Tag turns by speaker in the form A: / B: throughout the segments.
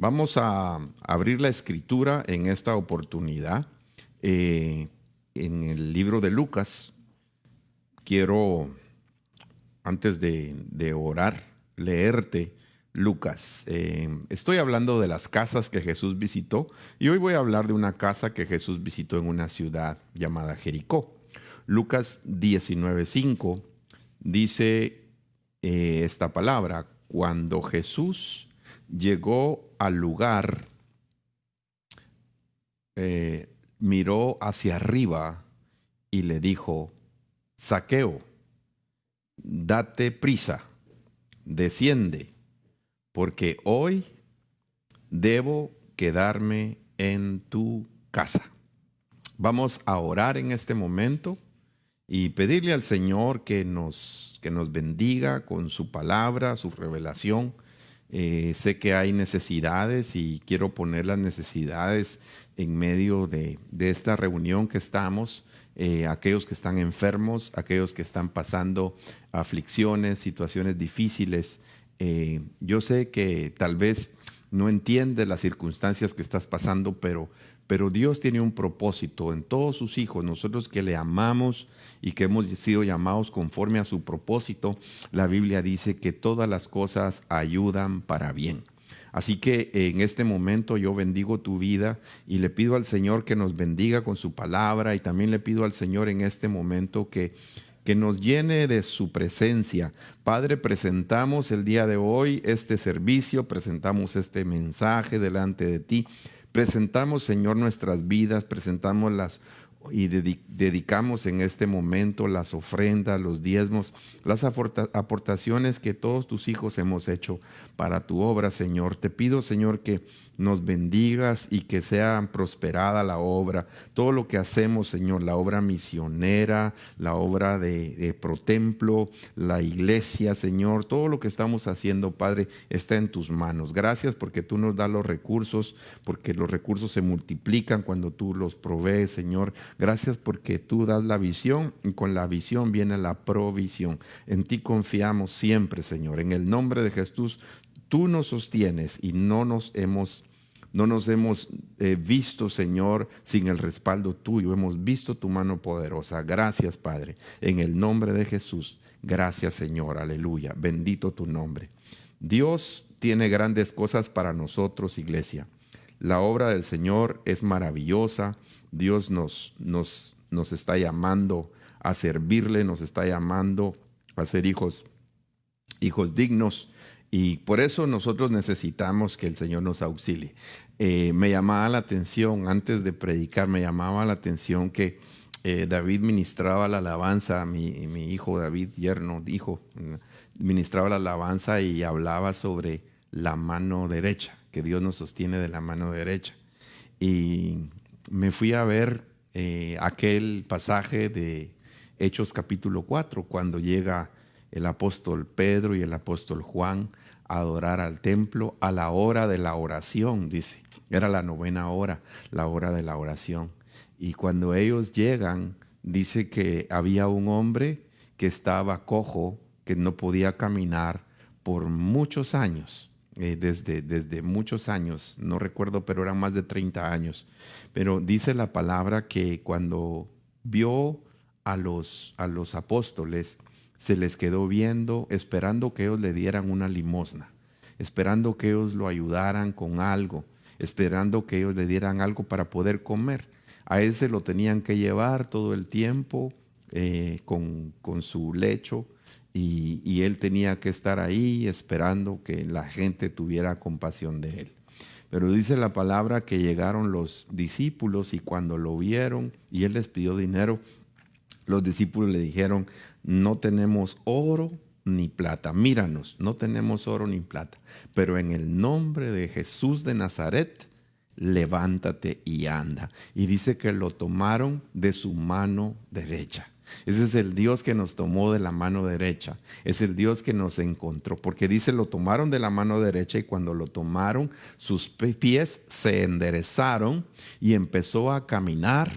A: Vamos a abrir la escritura en esta oportunidad en el libro de Lucas. Quiero, antes de orar, leerte Lucas. Estoy hablando de las casas que Jesús visitó y hoy voy a hablar de una casa que Jesús visitó en una ciudad llamada Jericó. Lucas 19:5 dice esta palabra: cuando Jesús llegó al lugar, miró hacia arriba y le dijo: Zaqueo, date prisa, desciende, porque hoy debo quedarme en tu casa. Vamos a orar en este momento y pedirle al Señor que nos bendiga con su palabra, su revelación. Sé que hay necesidades y quiero poner las necesidades en medio de esta reunión que estamos. Aquellos que están enfermos, aquellos que están pasando aflicciones, situaciones difíciles. Yo sé que tal vez no entiendes las circunstancias que estás pasando, pero Dios tiene un propósito en todos sus hijos. Nosotros que le amamos y que hemos sido llamados conforme a su propósito, la Biblia dice que todas las cosas ayudan para bien. Así que en este momento yo bendigo tu vida y le pido al Señor que nos bendiga con su palabra, y también le pido al Señor en este momento que nos llene de su presencia. Padre, presentamos el día de hoy este servicio, presentamos este mensaje delante de ti. Presentamos, Señor, nuestras vidas, presentamos y dedicamos en este momento las ofrendas, los diezmos, las aportaciones que todos tus hijos hemos hecho para tu obra, Señor. Te pido, Señor, que nos bendigas y que sea prosperada la obra, todo lo que hacemos, Señor, la obra misionera, la obra de ProTemplo, la iglesia, Señor, todo lo que estamos haciendo, Padre, está en tus manos. Gracias porque tú nos das los recursos, porque los recursos se multiplican cuando tú los provees, Señor. Gracias porque tú das la visión y con la visión viene la provisión. En ti confiamos siempre, Señor. En el nombre de Jesús, tú nos sostienes y no nos hemos visto, Señor, sin el respaldo tuyo. Hemos visto tu mano poderosa. Gracias, Padre. En el nombre de Jesús. Gracias, Señor. Aleluya. Bendito tu nombre. Dios tiene grandes cosas para nosotros, iglesia. La obra del Señor es maravillosa. Dios nos está llamando a servirle, nos está llamando a ser hijos dignos. Y por eso nosotros necesitamos que el Señor nos auxilie. Me llamaba la atención, antes de predicar, me llamaba la atención que David ministraba la alabanza, mi hijo David, yerno, ministraba la alabanza y hablaba sobre la mano derecha, que Dios nos sostiene de la mano derecha. Y me fui a ver aquel pasaje de Hechos capítulo 4, cuando llega el apóstol Pedro y el apóstol Juan a adorar al templo a la hora de la oración, dice. Era la 9ª hora, la hora de la oración. Y cuando ellos llegan, dice que había un hombre que estaba cojo, que no podía caminar por muchos años, desde muchos años, no recuerdo, pero eran más de 30 años. Pero dice la palabra que cuando vio a los apóstoles, se les quedó viendo, esperando que ellos le dieran una limosna, esperando que ellos lo ayudaran con algo, esperando que ellos le dieran algo para poder comer. A ese lo tenían que llevar todo el tiempo con su lecho, y él tenía que estar ahí esperando que la gente tuviera compasión de él. Pero dice la palabra que llegaron los discípulos y cuando lo vieron y él les pidió dinero, los discípulos le dijeron: no tenemos oro ni plata. Míranos, no tenemos oro ni plata, pero en el nombre de Jesús de Nazaret, levántate y anda. Y dice que lo tomaron de su mano derecha. Ese es el Dios que nos tomó de la mano derecha. Es el Dios que nos encontró. Porque dice, lo tomaron de la mano derecha, y cuando lo tomaron, sus pies se enderezaron y empezó a caminar.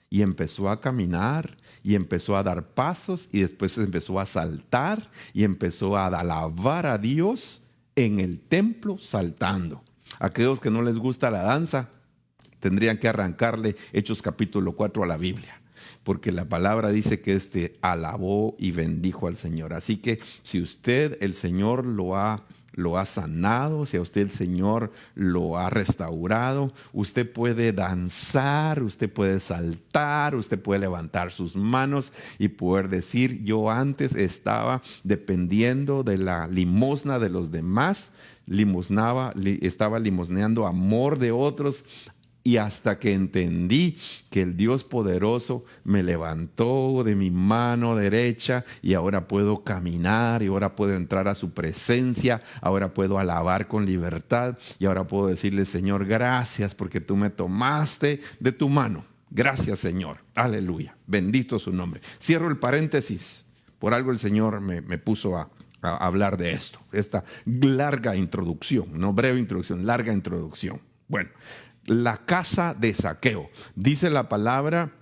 A: Y empezó a caminar y empezó a dar pasos, y después empezó a saltar y empezó a alabar a Dios en el templo saltando. Aquellos que no les gusta la danza, tendrían que arrancarle Hechos capítulo 4 a la Biblia, porque la palabra dice que alabó y bendijo al Señor. Así que si usted, el Señor lo ha sanado, si a usted el Señor lo ha restaurado, usted puede danzar, usted puede saltar, usted puede levantar sus manos y poder decir: yo antes estaba dependiendo de la limosna de los demás, estaba limosneando amor de otros, y hasta que entendí que el Dios poderoso me levantó de mi mano derecha y ahora puedo caminar, y ahora puedo entrar a su presencia, ahora puedo alabar con libertad, y ahora puedo decirle: Señor, gracias porque tú me tomaste de tu mano. Gracias, Señor. Aleluya. Bendito su nombre. Cierro el paréntesis. Por algo el Señor me puso a hablar de esto. Esta larga introducción, no breve introducción, larga introducción. Bueno, la casa de Zaqueo. Dice la palabra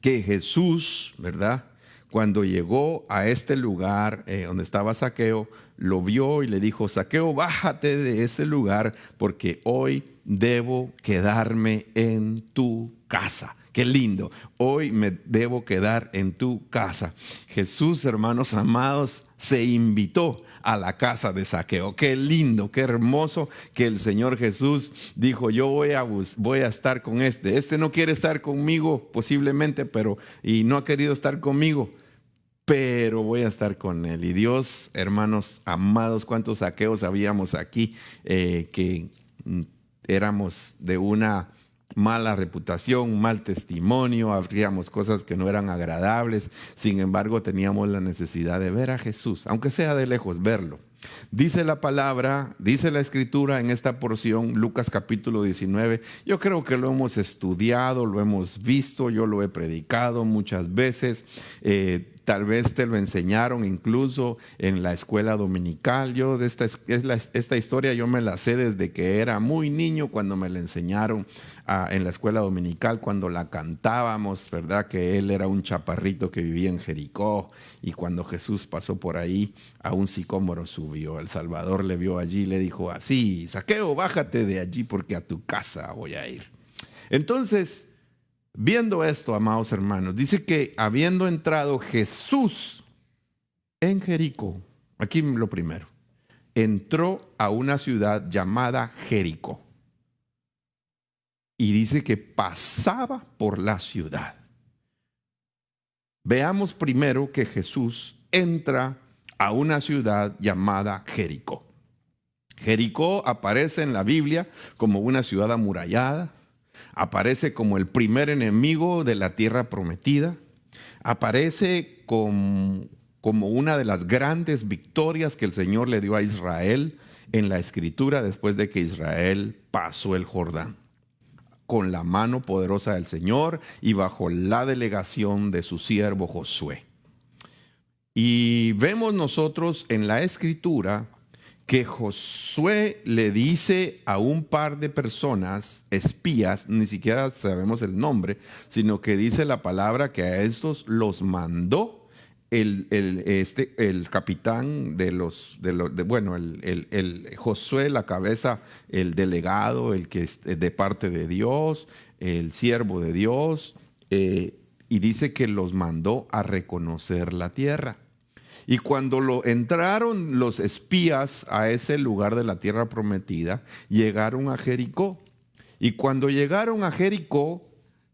A: que Jesús, ¿verdad?, cuando llegó a este lugar donde estaba Zaqueo, lo vio y le dijo: Zaqueo, bájate de ese lugar porque hoy debo quedarme en tu casa. Qué lindo, hoy me debo quedar en tu casa. Jesús, hermanos amados, se invitó a la casa de Zaqueo. Qué lindo, qué hermoso que el Señor Jesús dijo: yo voy a estar con este. Este no quiere estar conmigo posiblemente, y no ha querido estar conmigo, pero voy a estar con él. Y Dios, hermanos amados, ¿cuántos Zaqueos habíamos aquí que éramos de una mala reputación, un mal testimonio, hacíamos cosas que no eran agradables? Sin embargo, teníamos la necesidad de ver a Jesús, aunque sea de lejos, verlo. Dice la palabra, dice la escritura en esta porción, Lucas capítulo 19. Yo creo que lo hemos estudiado, lo hemos visto, yo lo he predicado muchas veces. Tal vez te lo enseñaron incluso en la escuela dominical. Yo de esta historia yo me la sé desde que era muy niño, cuando me la enseñaron en la escuela dominical, cuando la cantábamos, ¿verdad? Que él era un chaparrito que vivía en Jericó, y cuando Jesús pasó por ahí, a un sicómoro subió. El Salvador le vio allí y le dijo así: Zaqueo, bájate de allí porque a tu casa voy a ir. Entonces, viendo esto, amados hermanos, dice que habiendo entrado Jesús en Jericó, aquí lo primero, entró a una ciudad llamada Jericó. Y dice que pasaba por la ciudad. Veamos primero que Jesús entra a una ciudad llamada Jericó. Jericó aparece en la Biblia como una ciudad amurallada. Aparece como el primer enemigo de la tierra prometida. Aparece como una de las grandes victorias que el Señor le dio a Israel en la Escritura después de que Israel pasó el Jordán, con la mano poderosa del Señor y bajo la delegación de su siervo Josué. Y vemos nosotros en la Escritura que Josué le dice a un par de personas, espías, ni siquiera sabemos el nombre, sino que dice la palabra que a estos los mandó el capitán el Josué, la cabeza, el delegado, el que es de parte de Dios, el siervo de Dios, y dice que los mandó a reconocer la tierra. Y cuando entraron los espías a ese lugar de la tierra prometida, llegaron a Jericó. Y cuando llegaron a Jericó,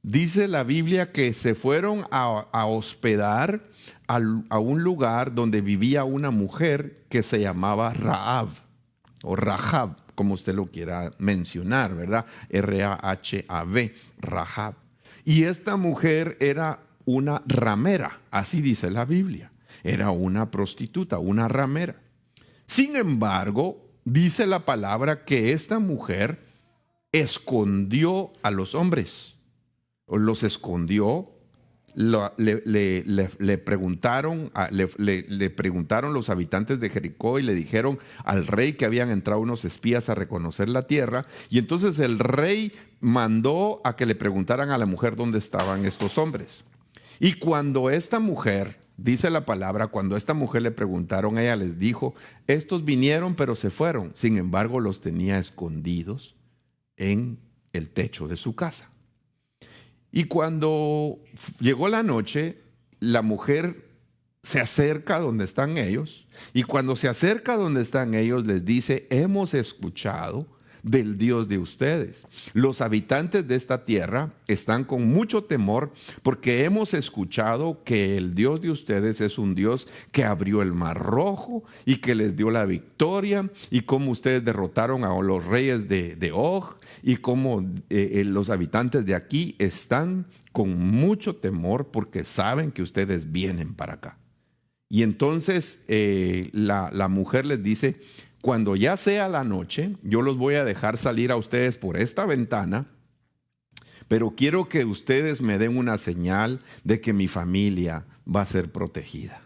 A: dice la Biblia que se fueron a hospedar a un lugar donde vivía una mujer que se llamaba Rahab, o Rahab, como usted lo quiera mencionar, ¿verdad? R-A-H-A-B, Rahab. Y esta mujer era una ramera, así dice la Biblia. Era una prostituta, una ramera. Sin embargo, dice la palabra que esta mujer escondió a los hombres. Los escondió. Le preguntaron los habitantes de Jericó y le dijeron al rey que habían entrado unos espías a reconocer la tierra. Y entonces el rey mandó a que le preguntaran a la mujer dónde estaban estos hombres. Y cuando esta mujer dice la palabra, cuando a esta mujer le preguntaron, ella les dijo, estos vinieron pero se fueron. Sin embargo, los tenía escondidos en el techo de su casa. Y cuando llegó la noche, la mujer se acerca donde están ellos. Y cuando se acerca donde están ellos, les dice, hemos escuchado del Dios de ustedes. Los habitantes de esta tierra están con mucho temor porque hemos escuchado que el Dios de ustedes es un Dios que abrió el Mar Rojo y que les dio la victoria, y cómo ustedes derrotaron a los reyes de Og, y cómo los habitantes de aquí están con mucho temor porque saben que ustedes vienen para acá. Y entonces la mujer les dice, cuando ya sea la noche, yo los voy a dejar salir a ustedes por esta ventana, pero quiero que ustedes me den una señal de que mi familia va a ser protegida.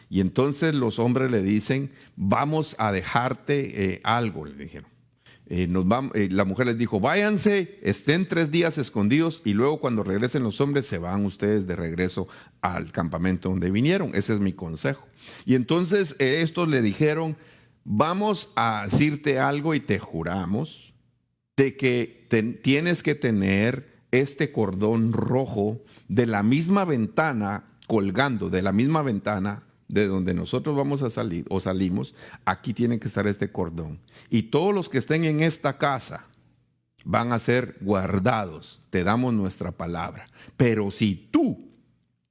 A: Y entonces los hombres le dicen, vamos a dejarte algo, le dijeron. La mujer les dijo, váyanse, estén 3 días escondidos y luego cuando regresen los hombres se van ustedes de regreso al campamento donde vinieron. Ese es mi consejo. Y entonces estos le dijeron, vamos a decirte algo y te juramos de que tienes que tener este cordón rojo de la misma ventana, colgando de la misma ventana de donde nosotros vamos a salir o salimos. Aquí tiene que estar este cordón. Y todos los que estén en esta casa van a ser guardados. Te damos nuestra palabra. Pero si tú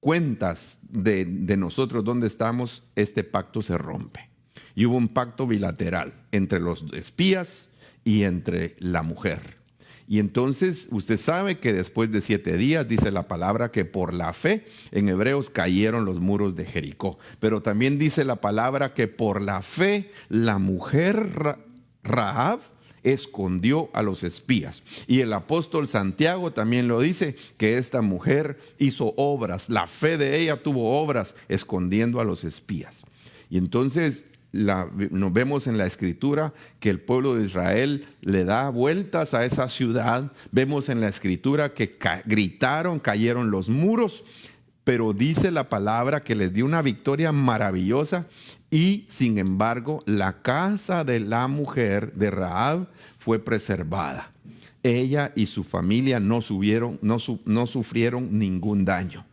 A: cuentas de nosotros dónde estamos, este pacto se rompe. Y hubo un pacto bilateral entre los espías y entre la mujer. Y entonces usted sabe que después de 7 días dice la palabra que por la fe en Hebreos cayeron los muros de Jericó. Pero también dice la palabra que por la fe la mujer Rahab escondió a los espías. Y el apóstol Santiago también lo dice, que esta mujer hizo obras. La fe de ella tuvo obras escondiendo a los espías. Y entonces nos vemos en la escritura que el pueblo de Israel le da vueltas a esa ciudad. Vemos en la escritura que gritaron, cayeron los muros, pero dice la palabra que les dio una victoria maravillosa. Y sin embargo, la casa de la mujer de Rahab fue preservada. Ella y su familia no sufrieron ningún daño.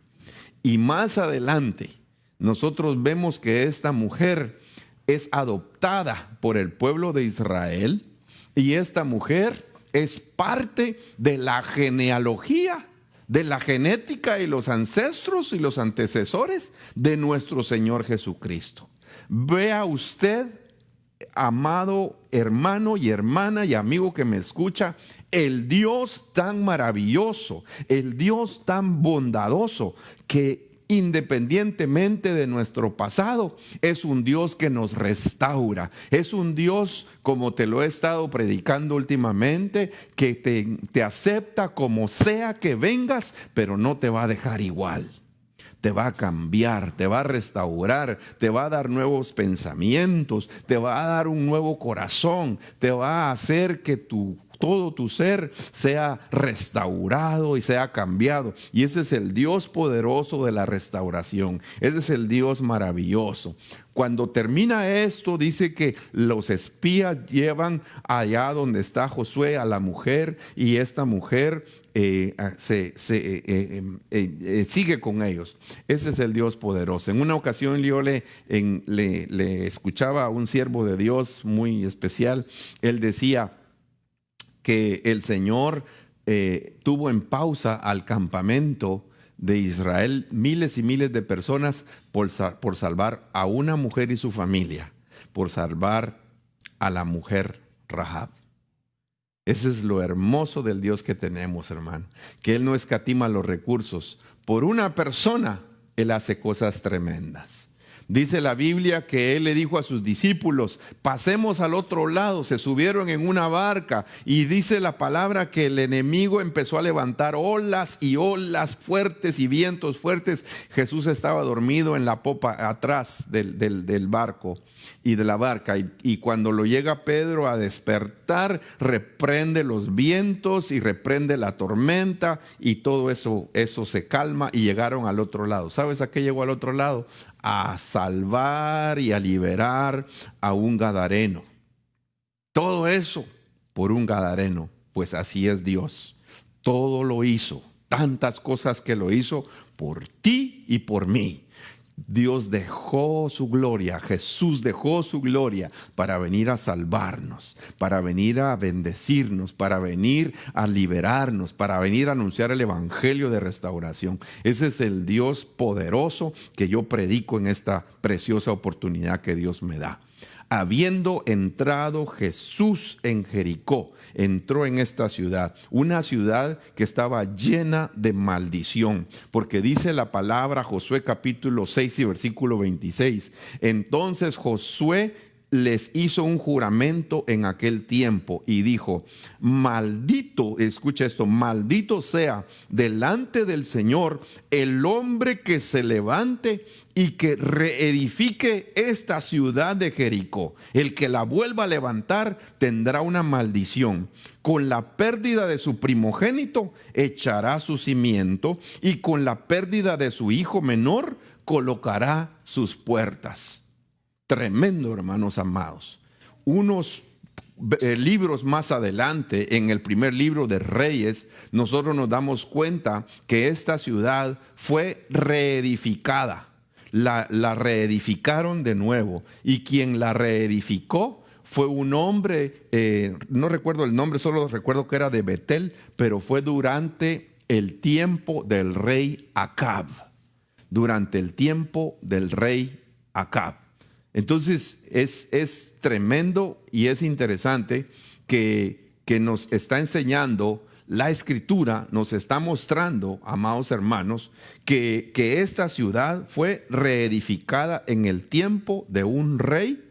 A: Y más adelante, nosotros vemos que esta mujer es adoptada por el pueblo de Israel, y esta mujer es parte de la genealogía, de la genética y los ancestros y los antecesores de nuestro Señor Jesucristo. Vea usted, amado hermano y hermana y amigo que me escucha, el Dios tan maravilloso, el Dios tan bondadoso que independientemente de nuestro pasado, es un Dios que nos restaura. Es un Dios, como te lo he estado predicando últimamente, que te acepta como sea que vengas, pero no te va a dejar igual. Te va a cambiar, te va a restaurar, te va a dar nuevos pensamientos, te va a dar un nuevo corazón, te va a hacer que todo tu ser sea restaurado y sea cambiado. Y ese es el Dios poderoso de la restauración. Ese es el Dios maravilloso. Cuando termina esto, dice que los espías llevan allá donde está Josué a la mujer, y esta mujer sigue con ellos. Ese es el Dios poderoso. En una ocasión yo le escuchaba a un siervo de Dios muy especial. Él decía que el Señor tuvo en pausa al campamento de Israel miles y miles de personas por salvar a una mujer y su familia, por salvar a la mujer Rahab. Ese es lo hermoso del Dios que tenemos, hermano, que Él no escatima los recursos. Por una persona, Él hace cosas tremendas. Dice la Biblia que Él le dijo a sus discípulos, pasemos al otro lado. Se subieron en una barca y dice la palabra que el enemigo empezó a levantar olas y olas fuertes y vientos fuertes. Jesús estaba dormido en la popa atrás del barco y de la barca. Y cuando lo llega Pedro a despertar, reprende los vientos y reprende la tormenta y todo eso se calma y llegaron al otro lado. ¿Sabes a qué llegó al otro lado? A salvar y a liberar a un gadareno. Todo eso por un gadareno. Pues así es Dios. Todo lo hizo. Tantas cosas que lo hizo por ti y por mí. Dios dejó su gloria, Jesús dejó su gloria para venir a salvarnos, para venir a bendecirnos, para venir a liberarnos, para venir a anunciar el evangelio de restauración. Ese es el Dios poderoso que yo predico en esta preciosa oportunidad que Dios me da. Habiendo entrado Jesús en Jericó, entró en esta ciudad, una ciudad que estaba llena de maldición, porque dice la palabra Josué capítulo 6 y versículo 26. Entonces Josué les hizo un juramento en aquel tiempo y dijo, maldito, escucha esto, maldito sea delante del Señor el hombre que se levante y que reedifique esta ciudad de Jericó. El que la vuelva a levantar tendrá una maldición. Con la pérdida de su primogénito echará su cimiento y con la pérdida de su hijo menor colocará sus puertas. Tremendo, hermanos amados. Unos libros más adelante, en el primer libro de Reyes, nosotros nos damos cuenta que esta ciudad fue reedificada. La reedificaron de nuevo, y quien la reedificó fue un hombre, no recuerdo el nombre, solo recuerdo que era de Betel, pero fue durante el tiempo del rey Acab. Durante el tiempo del rey Acab. Entonces es tremendo y es interesante que nos está enseñando la Escritura, nos está mostrando, amados hermanos, que esta ciudad fue reedificada en el tiempo de un rey,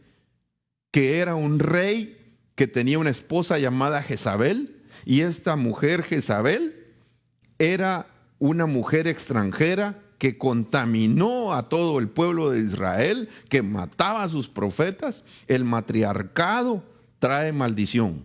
A: que era un rey que tenía una esposa llamada Jezabel, y esta mujer Jezabel era una mujer extranjera que contaminó a todo el pueblo de Israel, que mataba a sus profetas. El matriarcado trae maldición.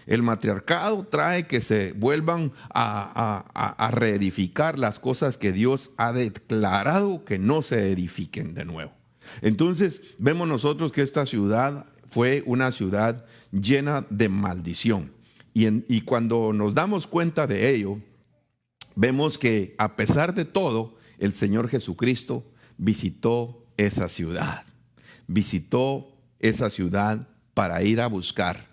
A: El matriarcado trae que se vuelvan a reedificar las cosas que Dios ha declarado que no se edifiquen de nuevo. Entonces vemos nosotros que esta ciudad fue una ciudad llena de maldición. Y cuando nos damos cuenta de ello, vemos que a pesar de todo, el Señor Jesucristo visitó esa ciudad. Visitó esa ciudad para ir a buscar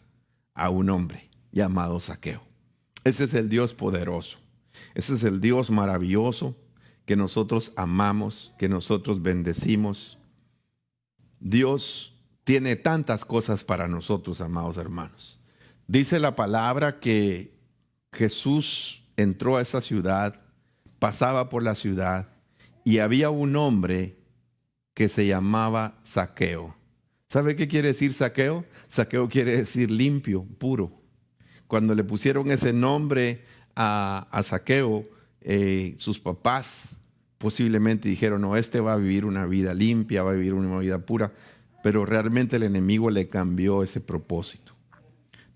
A: a un hombre llamado Zaqueo. Ese es el Dios poderoso. Ese es el Dios maravilloso que nosotros amamos, que nosotros bendecimos. Dios tiene tantas cosas para nosotros, amados hermanos. Dice la palabra que Jesús entró a esa ciudad, pasaba por la ciudad, y había un hombre que se llamaba Zaqueo. ¿Sabe qué quiere decir Zaqueo? Zaqueo quiere decir limpio, puro. Cuando le pusieron ese nombre a Zaqueo, sus papás posiblemente dijeron, no, este va a vivir una vida limpia, va a vivir una vida pura, pero realmente el enemigo le cambió ese propósito.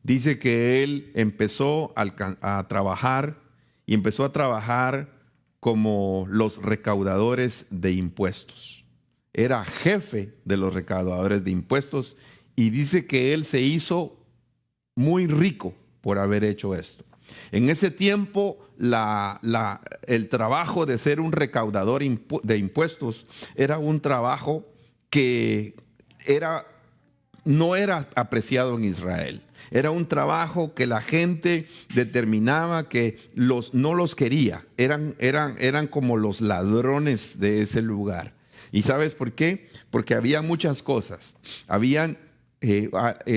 A: Dice que él empezó a trabajar y empezó a trabajar como los recaudadores de impuestos. Era jefe de los recaudadores de impuestos y dice que él se hizo muy rico por haber hecho esto. En ese tiempo, el trabajo de ser un recaudador de impuestos era un trabajo que no era apreciado en Israel. Era un trabajo que la gente determinaba que no los quería. Eran como los ladrones de ese lugar. ¿Y sabes por qué? Porque había muchas cosas. Habían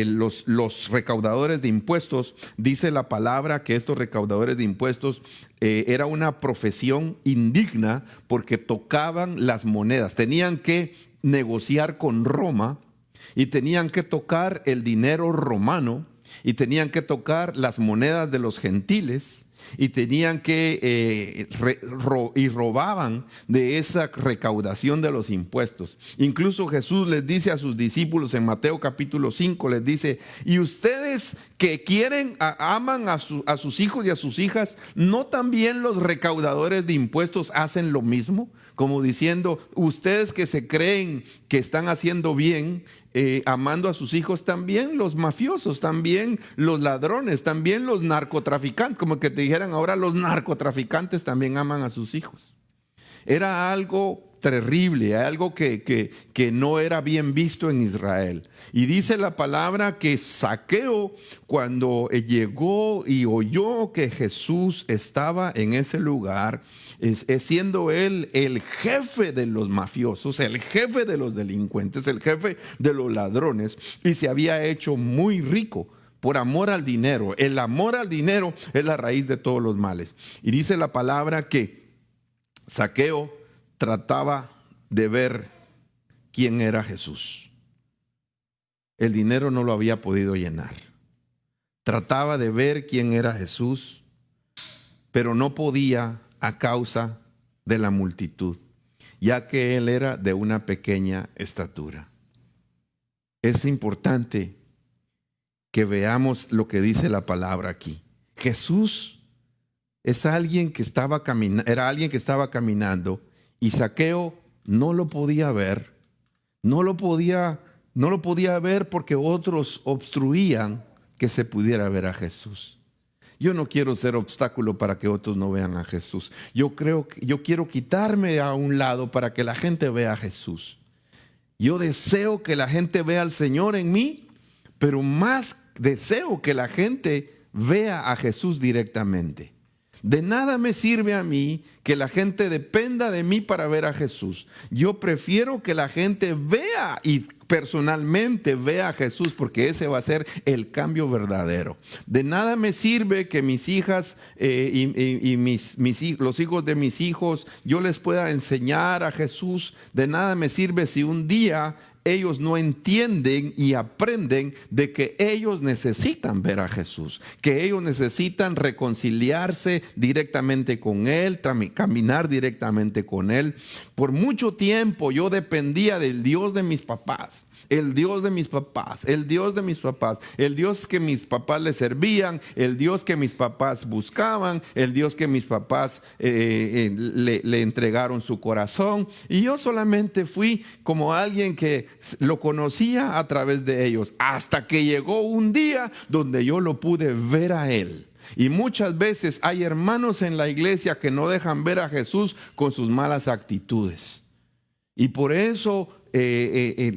A: los recaudadores de impuestos. Dice la palabra que estos recaudadores de impuestos era una profesión indigna porque tocaban las monedas. Tenían que negociar con Roma y tenían que tocar el dinero romano y tenían que tocar las monedas de los gentiles y tenían que y robaban de esa recaudación de los impuestos. Incluso Jesús les dice a sus discípulos en Mateo capítulo 5, les dice: y ustedes que aman a sus hijos y a sus hijas, ¿no también los recaudadores de impuestos hacen lo mismo? Como diciendo, ustedes que se creen que están haciendo bien, amando a sus hijos, también los mafiosos, también los ladrones, también los narcotraficantes, como que te dijeran ahora, los narcotraficantes también aman a sus hijos. Era algo terrible, algo que no era bien visto en Israel. Y dice la palabra que Zaqueo, cuando llegó y oyó que Jesús estaba en ese lugar, siendo él el jefe de los mafiosos, el jefe de los delincuentes, el jefe de los ladrones, y se había hecho muy rico por amor al dinero. El amor al dinero es la raíz de todos los males. Y dice la palabra que Zaqueo trataba de ver quién era Jesús. El dinero no lo había podido llenar. Trataba de ver quién era Jesús, pero no podía a causa de la multitud, ya que él era de una pequeña estatura. Es importante que veamos lo que dice la palabra aquí. Jesús era alguien que estaba caminando, y Zaqueo no lo podía ver. No lo podía ver porque otros obstruían que se pudiera ver a Jesús. Yo no quiero ser obstáculo para que otros no vean a Jesús. Yo quiero quitarme a un lado para que la gente vea a Jesús. Yo deseo que la gente vea al Señor en mí, pero más deseo que la gente vea a Jesús directamente. De nada me sirve a mí que la gente dependa de mí para ver a Jesús. Yo prefiero que la gente vea y personalmente vea a Jesús, porque ese va a ser el cambio verdadero. De nada me sirve que mis hijas los hijos de mis hijos, yo les pueda enseñar a Jesús. De nada me sirve si un día ellos no entienden y aprenden de que ellos necesitan ver a Jesús, que ellos necesitan reconciliarse directamente con Él, caminar directamente con Él. Por mucho tiempo yo dependía del Dios de mis papás. El Dios de mis papás, el Dios de mis papás, el Dios que mis papás le servían, el Dios que mis papás buscaban, el Dios que mis papás le entregaron su corazón. Y yo solamente fui como alguien que lo conocía a través de ellos, hasta que llegó un día donde yo lo pude ver a Él. Y muchas veces hay hermanos en la iglesia que no dejan ver a Jesús con sus malas actitudes. Y por eso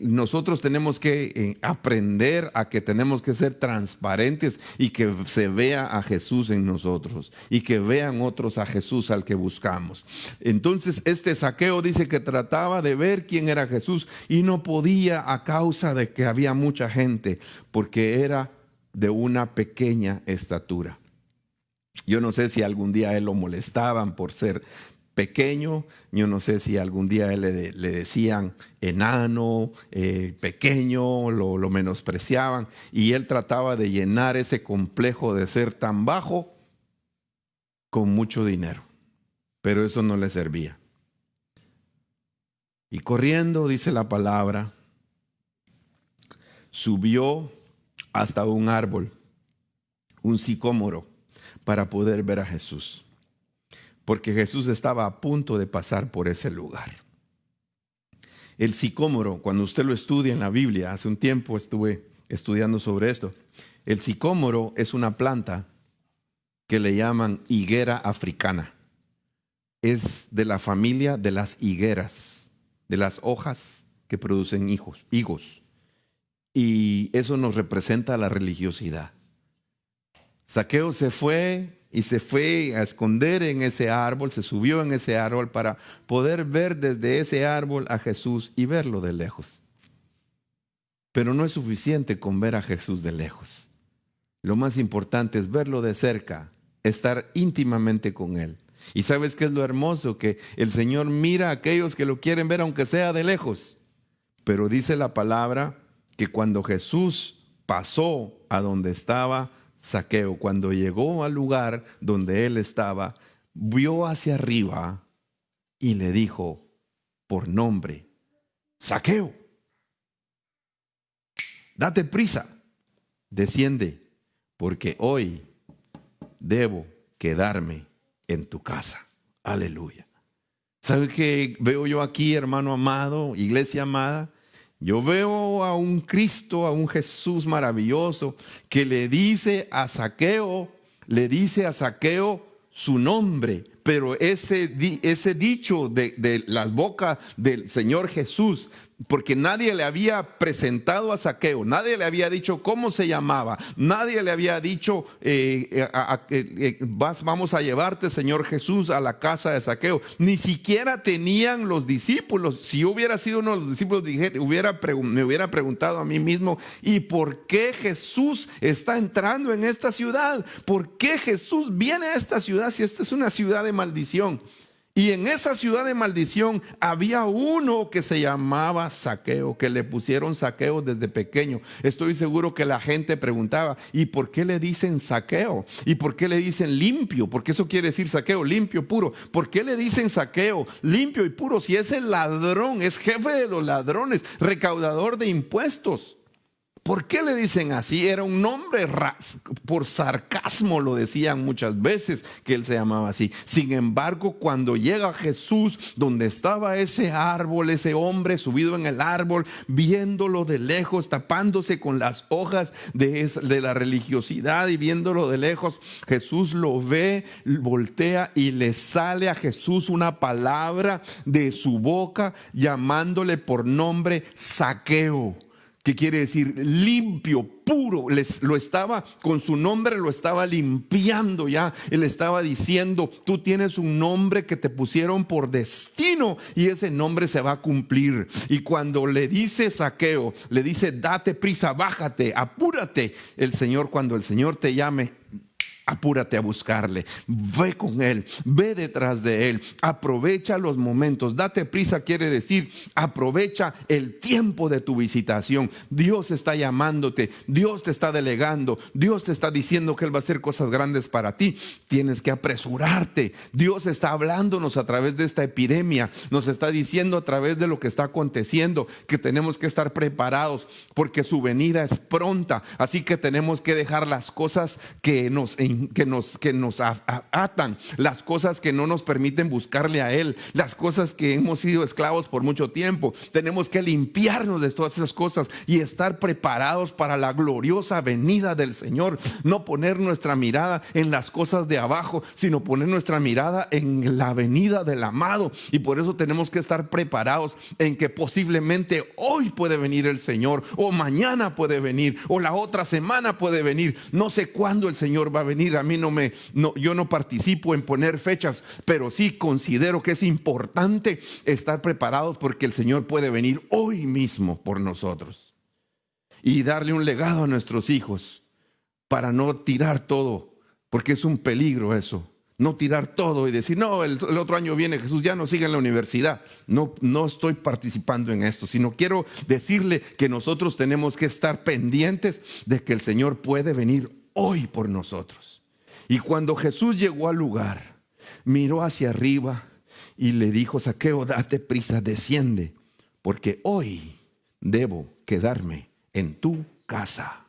A: nosotros tenemos que aprender a que tenemos que ser transparentes y que se vea a Jesús en nosotros y que vean otros a Jesús al que buscamos. Entonces este Zaqueo dice que trataba de ver quién era Jesús y no podía a causa de que había mucha gente, porque era de una pequeña estatura. Yo no sé si algún día a él lo molestaban por ser pequeño. Yo no sé si algún día a él le decían enano, pequeño, lo menospreciaban, y él trataba de llenar ese complejo de ser tan bajo con mucho dinero, pero eso no le servía. Y corriendo, dice la palabra, subió hasta un árbol, un sicómoro, para poder ver a Jesús, porque Jesús estaba a punto de pasar por ese lugar. El sicómoro, cuando usted lo estudia en la Biblia, hace un tiempo estuve estudiando sobre esto. El sicómoro es una planta que le llaman higuera africana. Es de la familia de las higueras, de las hojas que producen higos. Y eso nos representa la religiosidad. Zaqueo se fue a esconder en ese árbol, se subió en ese árbol para poder ver desde ese árbol a Jesús y verlo de lejos. Pero no es suficiente con ver a Jesús de lejos. Lo más importante es verlo de cerca, estar íntimamente con Él. ¿Y sabes qué es lo hermoso? Que el Señor mira a aquellos que lo quieren ver aunque sea de lejos. Pero dice la palabra que cuando Jesús pasó a donde estaba Zaqueo, cuando llegó al lugar donde él estaba, vio hacia arriba y le dijo por nombre: Zaqueo, date prisa, desciende, porque hoy debo quedarme en tu casa. Aleluya. ¿Sabe qué veo yo aquí, hermano amado, iglesia amada? Yo veo a un Cristo, a un Jesús maravilloso que le dice a Zaqueo su nombre. Pero ese dicho de las bocas del Señor Jesús, porque nadie le había presentado a Zaqueo, nadie le había dicho cómo se llamaba, nadie le había dicho vamos a llevarte, Señor Jesús, a la casa de Zaqueo. Ni siquiera tenían los discípulos. Si yo hubiera sido uno de los discípulos, me hubiera preguntado a mí mismo: ¿y por qué Jesús está entrando en esta ciudad? ¿Por qué Jesús viene a esta ciudad si esta es una ciudad de maldición? Y en esa ciudad de maldición había uno que se llamaba Zaqueo, que le pusieron Zaqueo desde pequeño. Estoy seguro que la gente preguntaba: ¿y por qué le dicen Zaqueo? ¿Y por qué le dicen limpio? Porque eso quiere decir Zaqueo, limpio, puro. ¿Por qué le dicen Zaqueo, limpio y puro? Si es el ladrón, es jefe de los ladrones, recaudador de impuestos. ¿Por qué le dicen así? Era un nombre por sarcasmo, lo decían muchas veces que él se llamaba así. Sin embargo, cuando llega Jesús, donde estaba ese árbol, ese hombre subido en el árbol, viéndolo de lejos, tapándose con las hojas de la religiosidad y viéndolo de lejos, Jesús lo ve, voltea y le sale a Jesús una palabra de su boca llamándole por nombre Zaqueo. ¿Qué quiere decir? Limpio, puro. Con su nombre lo estaba limpiando ya. Él estaba diciendo: tú tienes un nombre que te pusieron por destino y ese nombre se va a cumplir. Y cuando le dice Zaqueo, le dice: date prisa, bájate, apúrate. Cuando el Señor te llame, apúrate a buscarle, ve con él, ve detrás de él, aprovecha los momentos. Date prisa quiere decir aprovecha el tiempo de tu visitación. Dios está llamándote, Dios te está delegando, Dios te está diciendo que él va a hacer cosas grandes para ti. Tienes que apresurarte. Dios está hablándonos a través de esta epidemia, nos está diciendo a través de lo que está aconteciendo que tenemos que estar preparados porque su venida es pronta. Así que tenemos que dejar las cosas que nos atan, las cosas que no nos permiten buscarle a él, las cosas que hemos sido esclavos por mucho tiempo. Tenemos que limpiarnos de todas esas cosas y estar preparados para la gloriosa venida del Señor. No poner nuestra mirada en las cosas de abajo, sino poner nuestra mirada en la venida del amado. Y por eso tenemos que estar preparados en que posiblemente hoy puede venir el Señor, o mañana puede venir, o la otra semana puede venir. No sé cuándo el Señor va a venir. A mí yo no participo en poner fechas, pero sí considero que es importante estar preparados porque el Señor puede venir hoy mismo por nosotros y darle un legado a nuestros hijos para no tirar todo, porque es un peligro eso. No tirar todo y decir: no, el otro año viene Jesús, ya no sigue en la universidad. No estoy participando en esto, sino quiero decirle que nosotros tenemos que estar pendientes de que el Señor puede venir hoy por nosotros. Y cuando Jesús llegó al lugar, miró hacia arriba y le dijo: Zaqueo, date prisa, desciende, porque hoy debo quedarme en tu casa.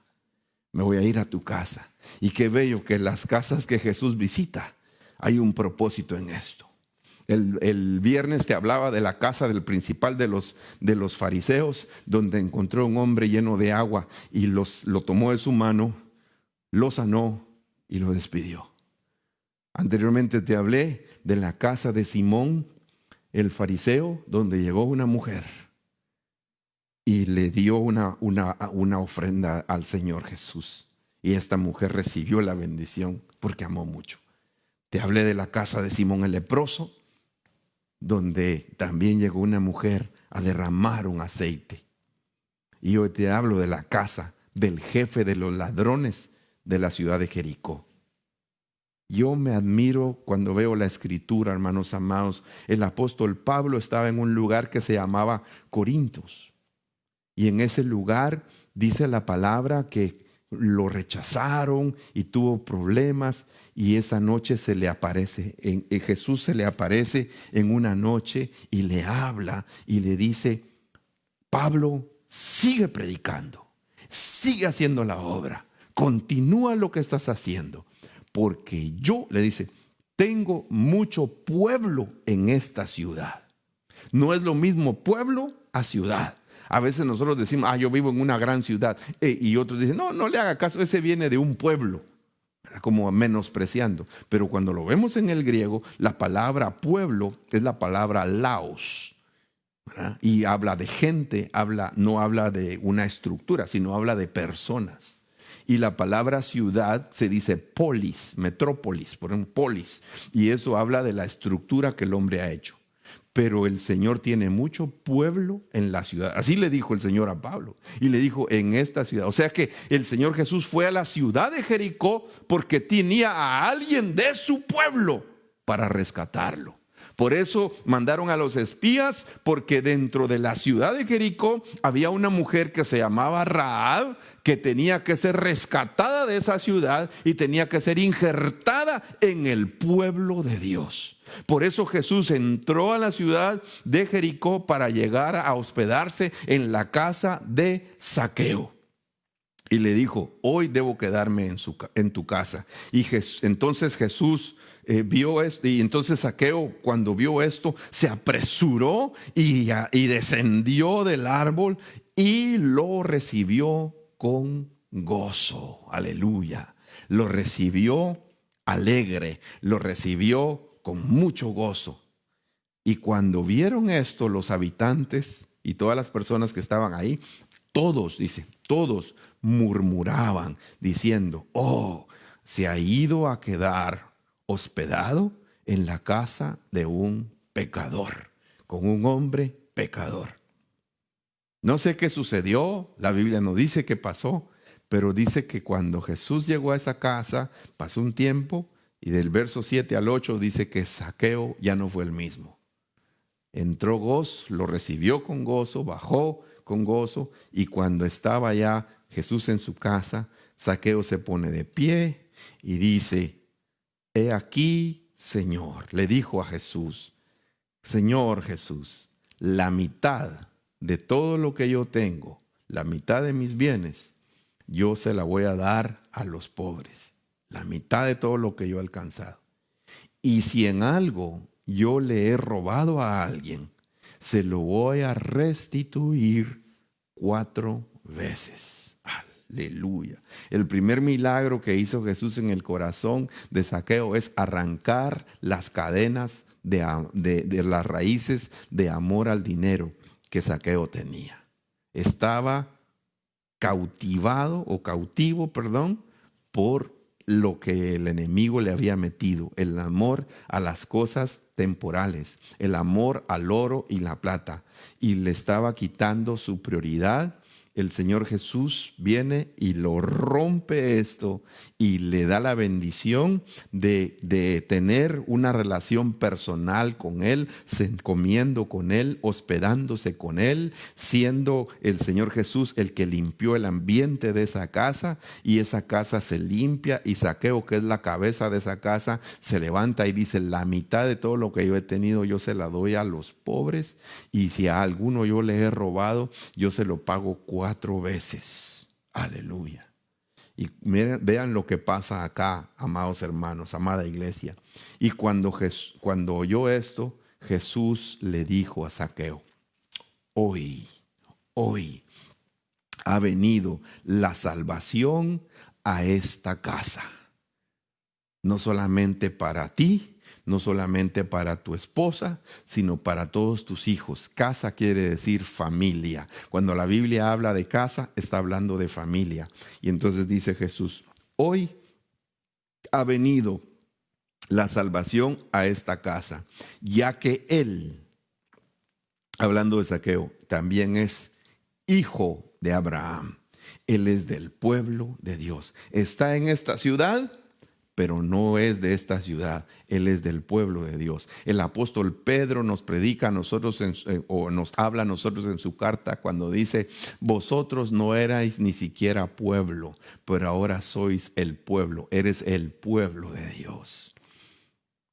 A: Me voy a ir a tu casa. Y qué bello que las casas que Jesús visita, hay un propósito en esto. El viernes te hablaba de la casa del principal de los fariseos, donde encontró un hombre lleno de agua y lo tomó de su mano, lo sanó y lo despidió. Anteriormente te hablé de la casa de Simón, el fariseo, donde llegó una mujer y le dio una ofrenda al Señor Jesús. Y esta mujer recibió la bendición porque amó mucho. Te hablé de la casa de Simón el leproso, donde también llegó una mujer a derramar un aceite. Y hoy te hablo de la casa del jefe de los ladrones de la ciudad de Jericó. Yo me admiro cuando veo la escritura, hermanos amados. El apóstol Pablo estaba en un lugar que se llamaba Corintios. y en ese lugar dice la palabra que lo rechazaron y tuvo problemas, y esa noche se le aparece, Jesús se le aparece en una noche y le habla y le dice: Pablo, sigue predicando, sigue haciendo la obra, continúa lo que estás haciendo, porque yo, le dice, tengo mucho pueblo en esta ciudad. No es lo mismo pueblo a ciudad. A veces nosotros decimos: yo vivo en una gran ciudad, y otros dicen: no le haga caso, ese viene de un pueblo, como menospreciando. Pero cuando lo vemos en el griego, la palabra pueblo es la palabra laos, ¿verdad? Y habla de gente, no habla de una estructura, sino habla de personas. Y la palabra ciudad se dice polis, metrópolis, por ejemplo, polis, y eso habla de la estructura que el hombre ha hecho. Pero el Señor tiene mucho pueblo en la ciudad. Así le dijo el Señor a Pablo. Y le dijo: en esta ciudad. O sea que el Señor Jesús fue a la ciudad de Jericó porque tenía a alguien de su pueblo para rescatarlo. Por eso mandaron a los espías, porque dentro de la ciudad de Jericó había una mujer que se llamaba Rahab, que tenía que ser rescatada de esa ciudad y tenía que ser injertada en el pueblo de Dios. Por eso Jesús entró a la ciudad de Jericó para llegar a hospedarse en la casa de Zaqueo. Y le dijo: hoy debo quedarme en tu casa. Y entonces Jesús vio esto, y entonces Zaqueo, cuando vio esto, se apresuró y descendió del árbol y lo recibió con gozo. Aleluya. Lo recibió alegre, lo recibió con mucho gozo. Y cuando vieron esto, los habitantes y todas las personas que estaban ahí, todos murmuraban diciendo: se ha ido a quedar hospedado en la casa de un pecador, con un hombre pecador. No sé qué sucedió, la Biblia no dice qué pasó, pero dice que cuando Jesús llegó a esa casa, pasó un tiempo, y del verso 7 al 8 dice que Zaqueo ya no fue el mismo. Entró gozo, lo recibió con gozo, bajó con gozo, y cuando estaba ya Jesús en su casa, Zaqueo se pone de pie y dice: he aquí, Señor, le dijo a Jesús: Señor Jesús, la mitad de todo lo que yo tengo, la mitad de mis bienes, yo se la voy a dar a los pobres, la mitad de todo lo que yo he alcanzado. Y si en algo yo le he robado a alguien, se lo voy a restituir 4 veces. Aleluya. El primer milagro que hizo Jesús en el corazón de Zaqueo es arrancar las cadenas de las raíces de amor al dinero que Zaqueo tenía. Estaba cautivo, por lo que el enemigo le había metido: el amor a las cosas temporales, el amor al oro y la plata, y le estaba quitando su prioridad. El Señor Jesús viene y lo rompe esto y le da la bendición de tener una relación personal con Él, comiendo con Él, hospedándose con Él, siendo el Señor Jesús el que limpió el ambiente de esa casa, y esa casa se limpia, y Zaqueo, que es la cabeza de esa casa, se levanta y dice: la mitad de todo lo que yo he tenido yo se la doy a los pobres, y si a alguno yo le he robado, yo se lo pago 4 veces. Aleluya. Y vean lo que pasa acá, amados hermanos, amada iglesia. Y cuando oyó esto, Jesús le dijo a Zaqueo: hoy ha venido la salvación a esta casa. No solamente para ti, no solamente para tu esposa, sino para todos tus hijos. Casa quiere decir familia. Cuando la Biblia habla de casa, está hablando de familia. Y entonces dice Jesús: hoy ha venido la salvación a esta casa, ya que él, hablando de Zaqueo, también es hijo de Abraham. Él es del pueblo de Dios. Está en esta ciudad, pero no es de esta ciudad, Él es del pueblo de Dios. El apóstol Pedro nos predica a nosotros o nos habla a nosotros en su carta cuando dice: vosotros no erais ni siquiera pueblo, pero ahora sois el pueblo, eres el pueblo de Dios.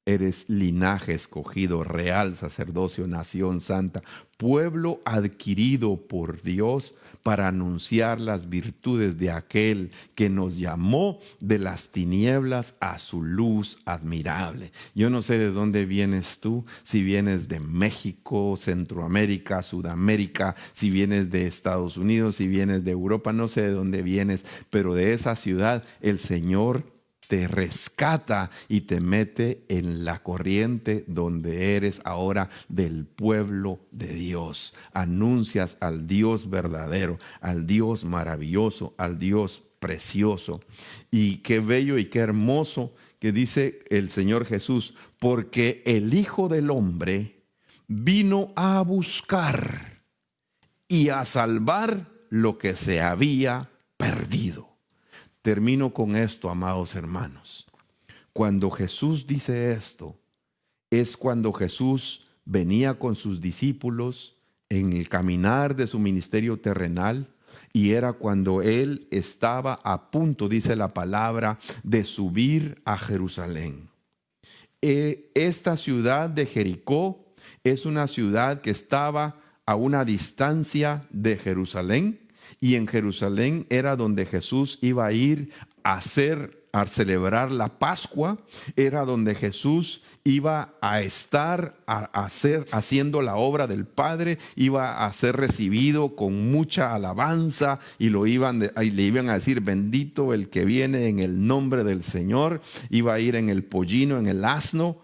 A: Eres linaje escogido, real sacerdocio, nación santa, pueblo adquirido por Dios para anunciar las virtudes de aquel que nos llamó de las tinieblas a su luz admirable. Yo no sé de dónde vienes tú, si vienes de México, Centroamérica, Sudamérica, si vienes de Estados Unidos, si vienes de Europa, no sé de dónde vienes, pero de esa ciudad el Señor te rescata y te mete en la corriente donde eres ahora del pueblo de Dios. Anuncias al Dios verdadero, al Dios maravilloso, al Dios precioso. Y qué bello y qué hermoso que dice el Señor Jesús: porque el Hijo del Hombre vino a buscar y a salvar lo que se había perdido. Termino con esto, amados hermanos. Cuando Jesús dice esto, es cuando Jesús venía con sus discípulos en el caminar de su ministerio terrenal, y era cuando Él estaba a punto, dice la palabra, de subir a Jerusalén. Esta ciudad de Jericó es una ciudad que estaba a una distancia de Jerusalén. Y en Jerusalén era donde Jesús iba a ir a celebrar la Pascua. Era donde Jesús iba a estar haciendo la obra del Padre. Iba a ser recibido con mucha alabanza y le iban a decir: bendito el que viene en el nombre del Señor. Iba a ir en el pollino, en el asno,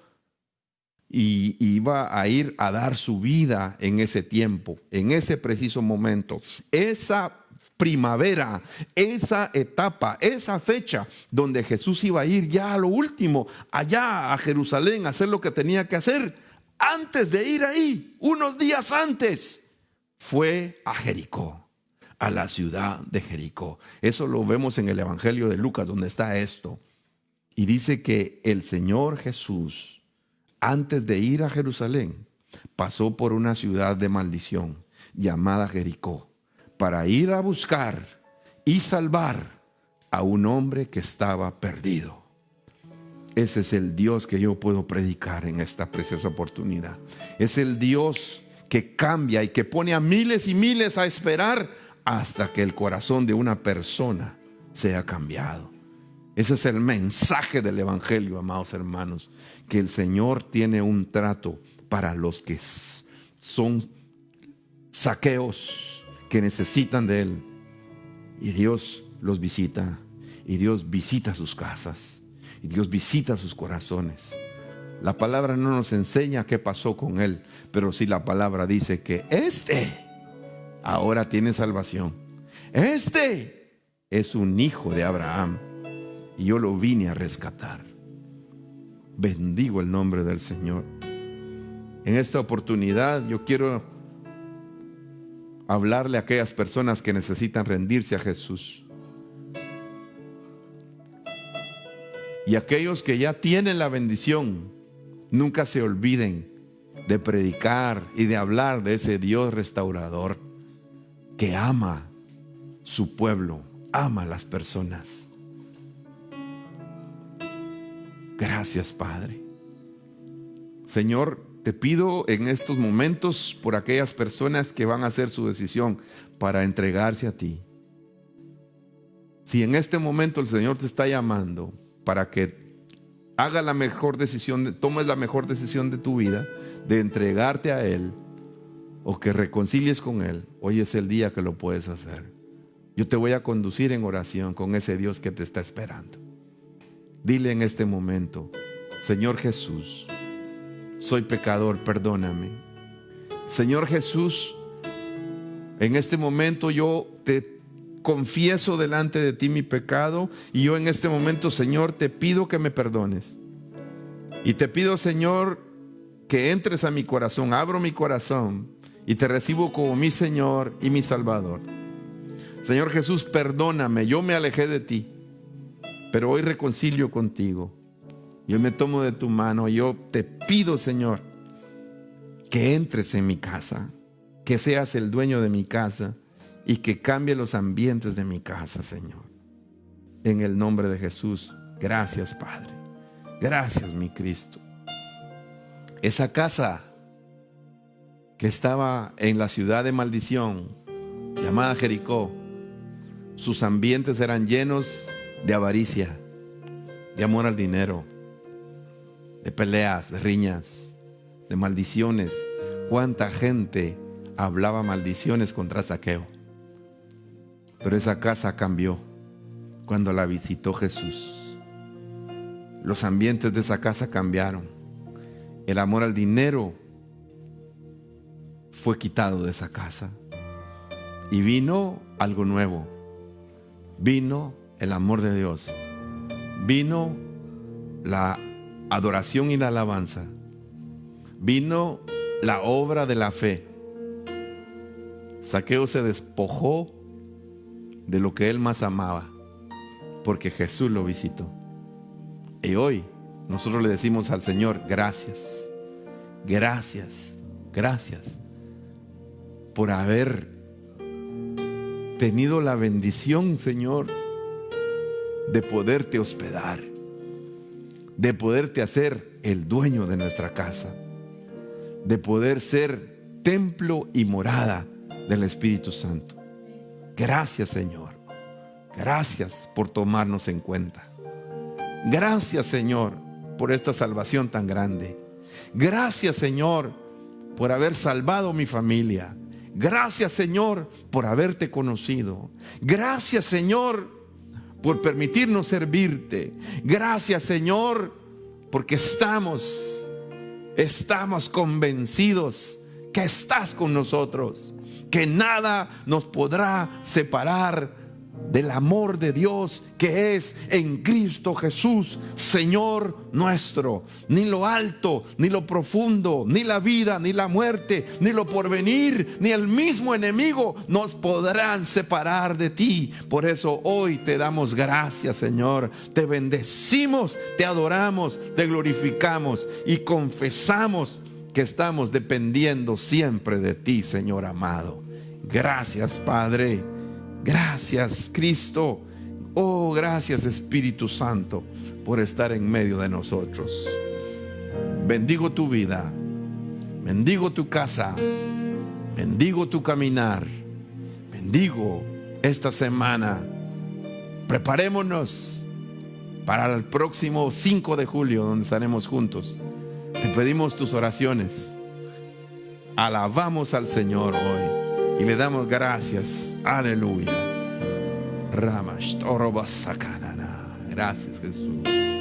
A: y iba a ir a dar su vida en ese tiempo, en ese preciso momento. Esa primavera, esa etapa, esa fecha donde Jesús iba a ir ya a lo último, allá a Jerusalén, a hacer lo que tenía que hacer. Antes de ir ahí, unos días antes, fue a Jericó, a la ciudad de Jericó. Eso lo vemos en el Evangelio de Lucas, donde está esto. Y dice que el Señor Jesús, antes de ir a Jerusalén, pasó por una ciudad de maldición llamada Jericó, para ir a buscar y salvar a un hombre que estaba perdido. Ese es el Dios que yo puedo predicar en esta preciosa oportunidad. Es el Dios que cambia y que pone a miles y miles a esperar hasta que el corazón de una persona sea cambiado. Ese es el mensaje del Evangelio, amados hermanos, que el Señor tiene un trato para los que son saqueos, que necesitan de Él. Y Dios los visita, y Dios visita sus casas, y Dios visita sus corazones. La palabra no nos enseña qué pasó con Él, pero sí la palabra dice que ahora tiene salvación. Es un hijo de Abraham, y yo lo vine a rescatar. Bendigo el nombre del Señor. En esta oportunidad yo quiero hablarle a aquellas personas que necesitan rendirse a Jesús. Y aquellos que ya tienen la bendición, nunca se olviden de predicar y de hablar de ese Dios restaurador que ama su pueblo, ama a las personas. Gracias, Padre. Señor, te pido en estos momentos por aquellas personas que van a hacer su decisión para entregarse a ti. Si en este momento el Señor te está llamando para que hagas la mejor decisión, tomes la mejor decisión de tu vida, de entregarte a Él o que reconcilies con Él, hoy es el día que lo puedes hacer. Yo te voy a conducir en oración con ese Dios que te está esperando. Dile en este momento: Señor Jesús, soy pecador, perdóname. Señor Jesús, en este momento yo te confieso delante de ti mi pecado, y yo en este momento, Señor, te pido que me perdones. Y te pido, Señor, que entres a mi corazón. Abro mi corazón y te recibo como mi Señor y mi Salvador. Señor Jesús, perdóname, yo me alejé de ti, pero hoy reconcilio contigo. Yo me tomo de tu mano. Yo te pido, Señor, que entres en mi casa, que seas el dueño de mi casa y que cambie los ambientes de mi casa, Señor. En el nombre de Jesús, gracias, Padre. Gracias, mi Cristo. Esa casa que estaba en la ciudad de maldición, llamada Jericó, sus ambientes eran llenos de avaricia, de amor al dinero, de peleas, de riñas, de maldiciones. Cuánta gente hablaba maldiciones contra Zaqueo. Pero esa casa cambió cuando la visitó Jesús. Los ambientes de esa casa cambiaron. El amor al dinero fue quitado de esa casa y vino algo nuevo. Vino el amor de Dios. Vino la adoración y la alabanza. Vino la obra de la fe. Zaqueo se despojó de lo que él más amaba, porque Jesús lo visitó. Y hoy nosotros le decimos al Señor: gracias, gracias, gracias por haber tenido la bendición, Señor, de poderte hospedar, de poderte hacer el dueño de nuestra casa, de poder ser templo y morada del Espíritu Santo. Gracias, Señor. Gracias por tomarnos en cuenta. Gracias, Señor, por esta salvación tan grande. Gracias, Señor, por haber salvado mi familia. Gracias, Señor, por haberte conocido. Gracias, Señor, por permitirnos servirte. Gracias, Señor, porque estamos convencidos que estás con nosotros, que nada nos podrá separar del amor de Dios que es en Cristo Jesús, Señor nuestro. Ni lo alto, ni lo profundo, ni la vida, ni la muerte, ni lo porvenir, ni el mismo enemigo nos podrán separar de ti. Por eso hoy te damos gracias, Señor. Te bendecimos, te adoramos, te glorificamos y confesamos que estamos dependiendo siempre de ti, Señor amado. Gracias, Padre. Gracias, Cristo. Oh, gracias, Espíritu Santo, por estar en medio de nosotros. Bendigo tu vida, bendigo tu casa, bendigo tu caminar, bendigo esta semana. Preparémonos para el próximo 5 de julio, donde estaremos juntos. Te pedimos tus oraciones. Alabamos al Señor hoy y le damos gracias. Aleluya. Gracias, Jesús.